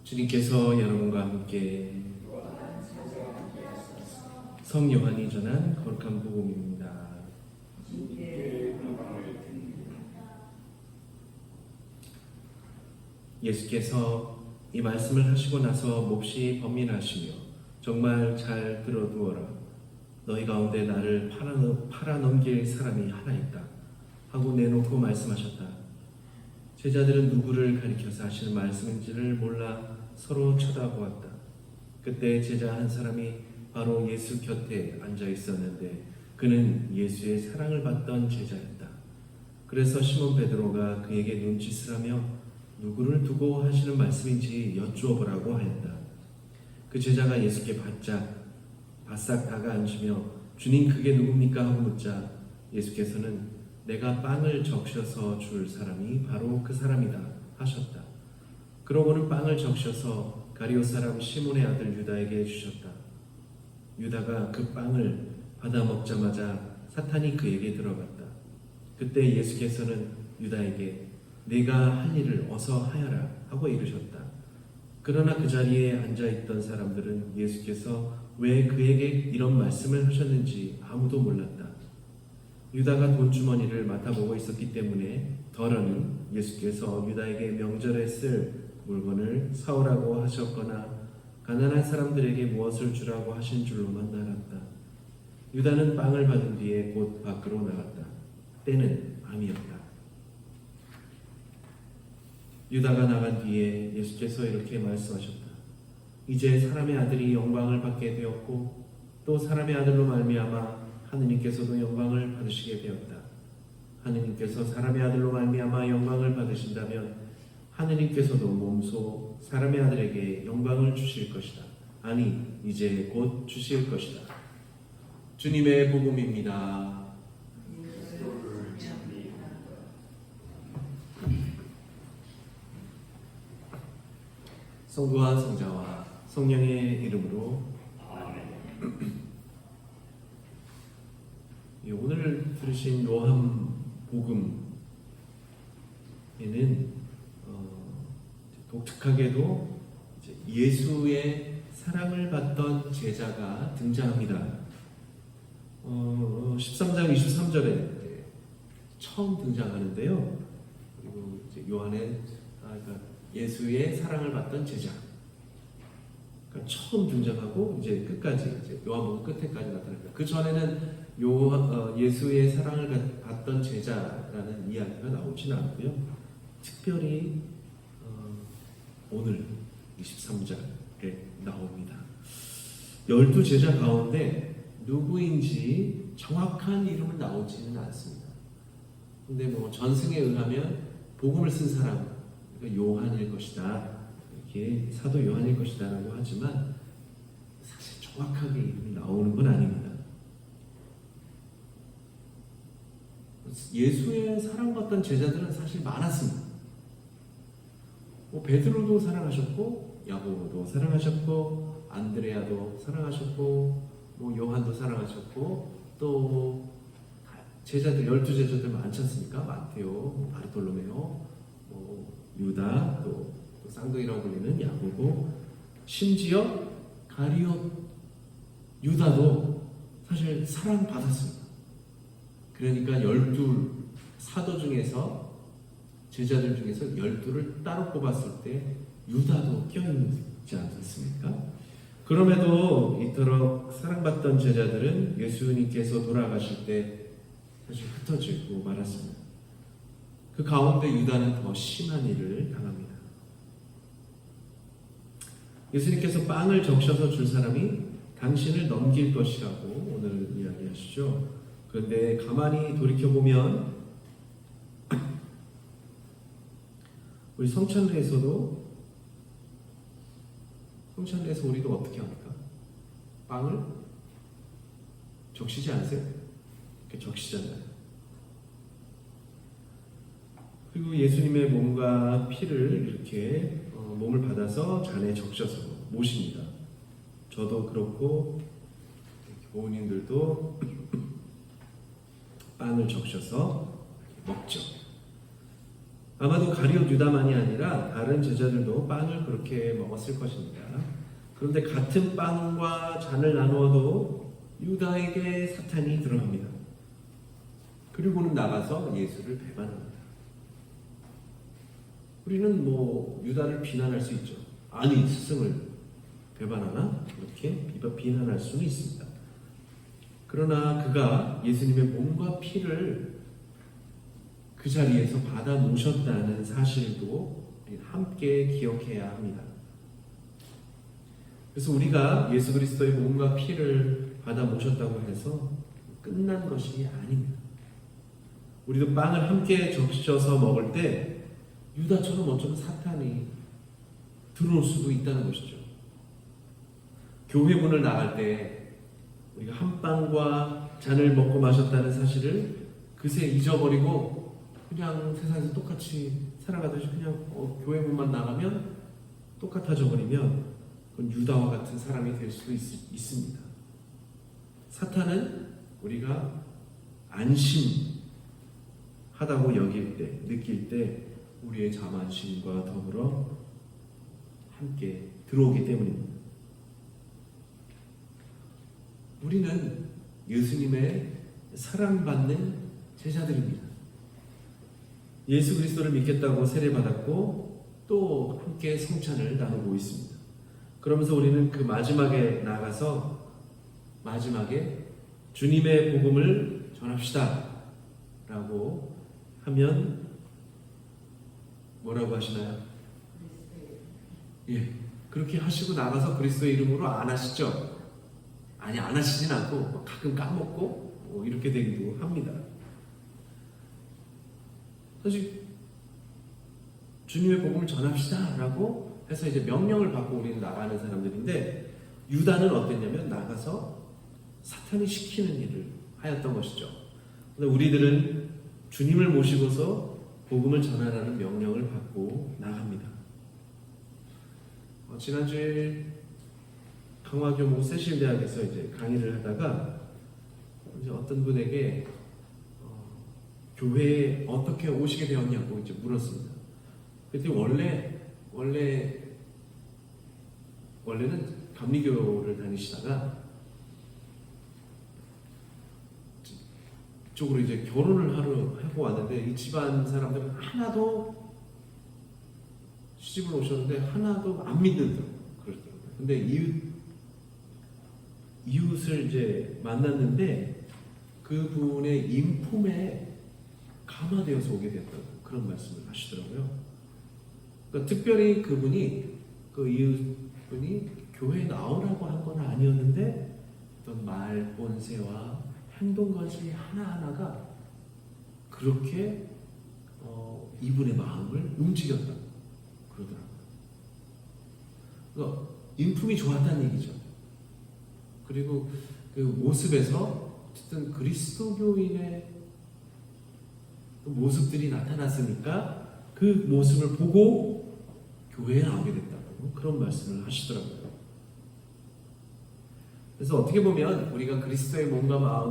주님께서 여러분과 함께 성 요한이 전한 거룩한 복음입니다. 예수께서 이 말씀을 하시고 나서 몹시 번민하시며 정말 잘 들어두어라. 너희 가운데 나를 팔아넘길 사람이 하나 있다 하고 내놓고 말씀하셨다. 제자들은 누구를 가리켜서 하시는 말씀인지를 몰라 서로 쳐다보았다. 그때 제자 한 사람이 바로 예수 곁에 앉아 있었는데 그는 예수의 사랑을 받던 제자였다. 그래서 시몬 베드로가 그에게 눈짓을 하며 누구를 두고 하시는 말씀인지 여쭈어보라고 하였다. 그 제자가 예수께 바싹 다가앉으며 주님 그게 누굽니까 하고 묻자 예수께서는 내가 빵을 적셔서 줄 사람이 바로 그 사람이다 하셨다. 그러고는 빵을 적셔서 가리오 사람 시몬의 아들 유다에게 주셨다. 유다가 그 빵을 받아 먹자마자 사탄이 그에게 들어갔다. 그때 예수께서는 유다에게 네가 할 일을 어서 하여라 하고 이르셨다. 그러나 그 자리에 앉아있던 사람들은 예수께서 왜 그에게 이런 말씀을 하셨는지 아무도 몰랐다. 유다가 돈주머니를 맡아보고 있었기 때문에 더러는 예수께서 유다에게 명절에 쓸 물건을 사오라고 하셨거나 가난한 사람들에게 무엇을 주라고 하신 줄로만 알았다. 유다는 빵을 받은 뒤에 곧 밖으로 나갔다. 때는 밤이었다. 유다가 나간 뒤에 예수께서 이렇게 말씀하셨다. 이제 사람의 아들이 영광을 받게 되었고 또 사람의 아들로 말미암아 하느님께서도 영광을 받으시게 되었다. 하느님께서 사람의 아들로 말미암아 영광을 받으신다면 하느님께서도 몸소 사람의 아들에게 영광을 주실 것이다. 아니 이제 곧 주실 것이다. 주님의 복음입니다. 성부와 성자와 성령의 이름으로 아멘. 오늘 들으신 요한복음에는 독특하게도 예수의 사랑을 받던 제자가 등장합니다. 13장 23절에 처음 등장하는데요. 그리고 요한의 그러니까 예수의 사랑을 받던 제자. 그러니까 처음 등장하고 이제 끝까지 요한복음 끝에까지 나타납니다. 그 전에는 예수의 사랑을 받던 제자라는 이야기가 나오지는 않고요. 특별히 오늘 23절에 나옵니다. 12제자 가운데 누구인지 정확한 이름은 나오지는 않습니다. 근데 전승에 의하면 복음을 쓴 사람 요한일 것이다. 이렇게 사도 요한일 것이다 라고 하지만 사실 정확하게 이름이 나오는 건 아닙니다. 예수의 사랑받던 제자들은 사실 많았습니다. 베드로도 사랑하셨고 야고보도 사랑하셨고 안드레아도 사랑하셨고 요한도 사랑하셨고 또 제자들 12제자들 많지 않습니까? 마테오, 바르톨로메오, 유다, 또 쌍둥이라고 불리는 야고보, 심지어 가리오 유다도 사실 사랑받았습니다. 그러니까 12 사도 중에서 제자들 중에서 12를 따로 뽑았을 때 유다도 껴있지 않습니까? 그럼에도 이토록 사랑받던 제자들은 예수님께서 돌아가실 때 사실 흩어지고 말았습니다. 그 가운데 유다는 더 심한 일을 당합니다. 예수님께서 빵을 적셔서 줄 사람이 당신을 넘길 것이라고 오늘 이야기하시죠. 그런데 가만히 돌이켜보면 우리 성찬례에서 우리도 어떻게 합니까? 빵을 적시지 않으세요? 이렇게 적시잖아요. 그리고 예수님의 몸과 피를 이렇게 몸을 받아서 잔에 적셔서 모십니다. 저도 그렇고 부모님들도 빵을 적셔서 먹죠. 아마도 가룟 유다만이 아니라 다른 제자들도 빵을 그렇게 먹었을 것입니다. 그런데 같은 빵과 잔을 나누어도 유다에게 사탄이 들어갑니다. 그리고는 나가서 예수를 배반합니다. 우리는 유다를 비난할 수 있죠. 아니, 스승을 배반하나? 이렇게 비난할 수는 있습니다. 그러나 그가 예수님의 몸과 피를 그 자리에서 받아 모셨다는 사실도 함께 기억해야 합니다. 그래서 우리가 예수 그리스도의 몸과 피를 받아 모셨다고 해서 끝난 것이 아닙니다. 우리도 빵을 함께 적셔서 먹을 때 유다처럼 어쩌면 사탄이 들어올 수도 있다는 것이죠. 교회 문을 나갈 때 우리가 한 빵과 잔을 먹고 마셨다는 사실을 그새 잊어버리고 그냥 세상에서 똑같이 살아가듯이 그냥 교회 문만 나가면 똑같아져 버리면 그건 유다와 같은 사람이 될 수도 있습니다. 사탄은 우리가 안심하다고 느낄 때 우리의 자만심과 더불어 함께 들어오기 때문입니다. 우리는 예수님의 사랑받는 제자들입니다. 예수 그리스도를 믿겠다고 세례받았고 또 함께 성찬을 나누고 있습니다. 그러면서 우리는 그 마지막에 나가서 마지막에 주님의 복음을 전합시다 라고 하면 뭐라고 하시나요? 예, 그렇게 하시고 나가서 그리스도의 이름으로 안 하시죠? 아니, 안 하시진 않고 가끔 까먹고 이렇게 되기도 합니다. 사실 주님의 복음을 전합시다 라고 해서 이제 명령을 받고 우리는 나가는 사람들인데, 유다는 어땠냐면 나가서 사탄이 시키는 일을 하였던 것이죠. 근데 우리들은 주님을 모시고서 복음을 전하라는 명령을 받고 나갑니다. 지난주에 강화교 세실대학에서 이제 강의를 하다가 이제 어떤 분에게 교회에 어떻게 오시게 되었냐고 이제 물었습니다. 그랬더니 원래는 감리교를 다니시다가 이쪽으로 이제 결혼을 하고 왔는데 이 집안 사람들은 하나도 시집을 오셨는데 하나도 안 믿는다고 그러더라고요. 근데 이웃을 이제 만났는데 그분의 인품에 감화되어서 오게 됐다고 그런 말씀을 하시더라고요. 그러니까 특별히 그 이웃분이 교회에 나오라고 한 건 아니었는데 어떤 말, 본세와 행동까지 하나하나가 그렇게 이분의 마음을 움직였다고 그러더라고요. 그러니까 인품이 좋았다는 얘기죠. 그리고 그 모습에서 어쨌든 그리스도교인의 그 모습들이 나타났으니까 그 모습을 보고 교회에 나오게 됐다고 그런 말씀을 하시더라고요. 그래서 어떻게 보면 우리가 그리스도의 몸과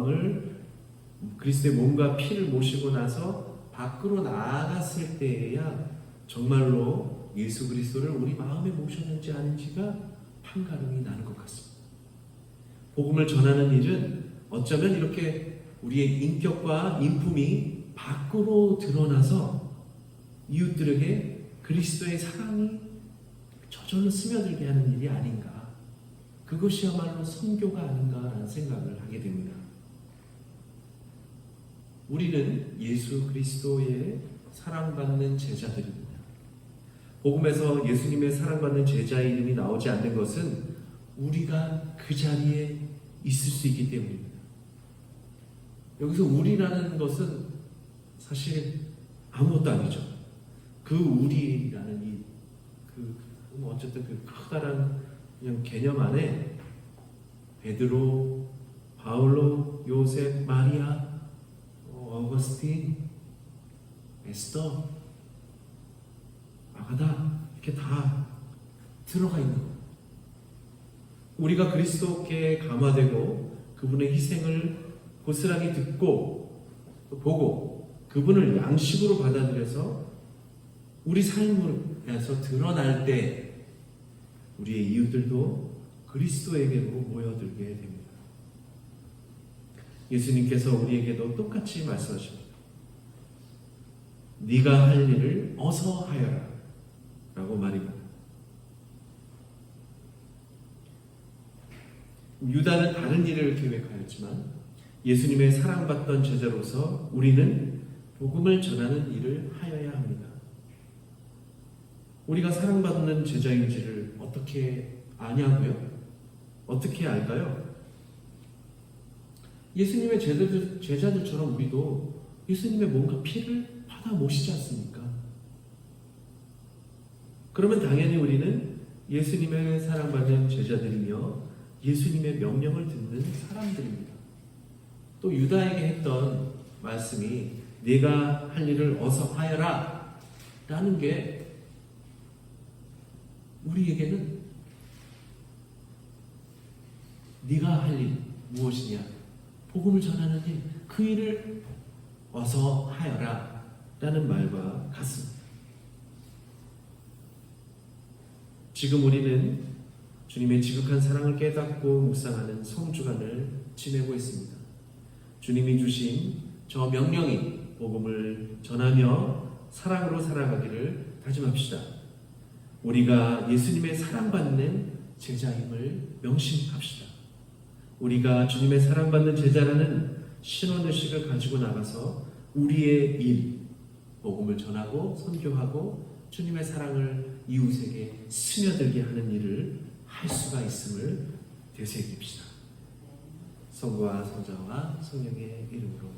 피를 모시고 나서 밖으로 나아갔을 때에야 정말로 예수 그리스도를 우리 마음에 모셨는지 아닌지가 판가름이 나는 것 같습니다. 복음을 전하는 일은 어쩌면 이렇게 우리의 인격과 인품이 밖으로 드러나서 이웃들에게 그리스도의 사랑이 저절로 스며들게 하는 일이 아닌가, 그것이야말로 선교가 아닌가라는 생각을 하게 됩니다. 우리는 예수 그리스도의 사랑받는 제자들입니다. 복음에서 예수님의 사랑받는 제자의 이름이 나오지 않는 것은 우리가 그 자리에 있을 수 있기 때문입니다. 여기서 우리라는 것은 사실 아무것도 아니죠. 그 우리라는 어쨌든 그 커다란 그냥 개념 안에 베드로, 바울로, 요셉, 마리아, 어거스틴, 에스더, 아가다 이렇게 다 들어가 있는 거예요. 우리가 그리스도께 감화되고 그분의 희생을 고스란히 듣고 또 보고 그분을 양식으로 받아들여서 우리 삶에서 드러날 때 우리의 이웃들도 그리스도에게로 모여들게 됩니다. 예수님께서 우리에게도 똑같이 말씀하십니다. 네가 할 일을 어서 하여라 라고 말입니다. 유다는 다른 일을 계획하였지만 예수님의 사랑받던 제자로서 우리는 복음을 전하는 일을 하여야 합니다. 우리가 사랑받는 제자인지를 어떻게 아냐고요? 어떻게 알까요? 예수님의 제자들처럼 우리도 예수님의 뭔가 피를 받아 모시지 않습니까? 그러면 당연히 우리는 예수님의 사랑받는 제자들이며 예수님의 명령을 듣는 사람들입니다. 또 유다에게 했던 말씀이 네가 할 일을 어서 하여라 라는 게 우리에게는 네가 할 일 무엇이냐? 복음을 전하는 일, 그 일을 어서 하여라 라는 말과 같습니다. 지금 우리는 주님의 지극한 사랑을 깨닫고 묵상하는 성주간을 지내고 있습니다. 주님이 주신 저 명령이 복음을 전하며 사랑으로 살아가기를 다짐합시다. 우리가 예수님의 사랑받는 제자임을 명심합시다. 우리가 주님의 사랑받는 제자라는 신원의식을 가지고 나가서 우리의 일, 복음을 전하고 선교하고 주님의 사랑을 이웃에게 스며들게 하는 일을 할 수가 있음을 되새깁시다. 성부와 성자와 성령의 이름으로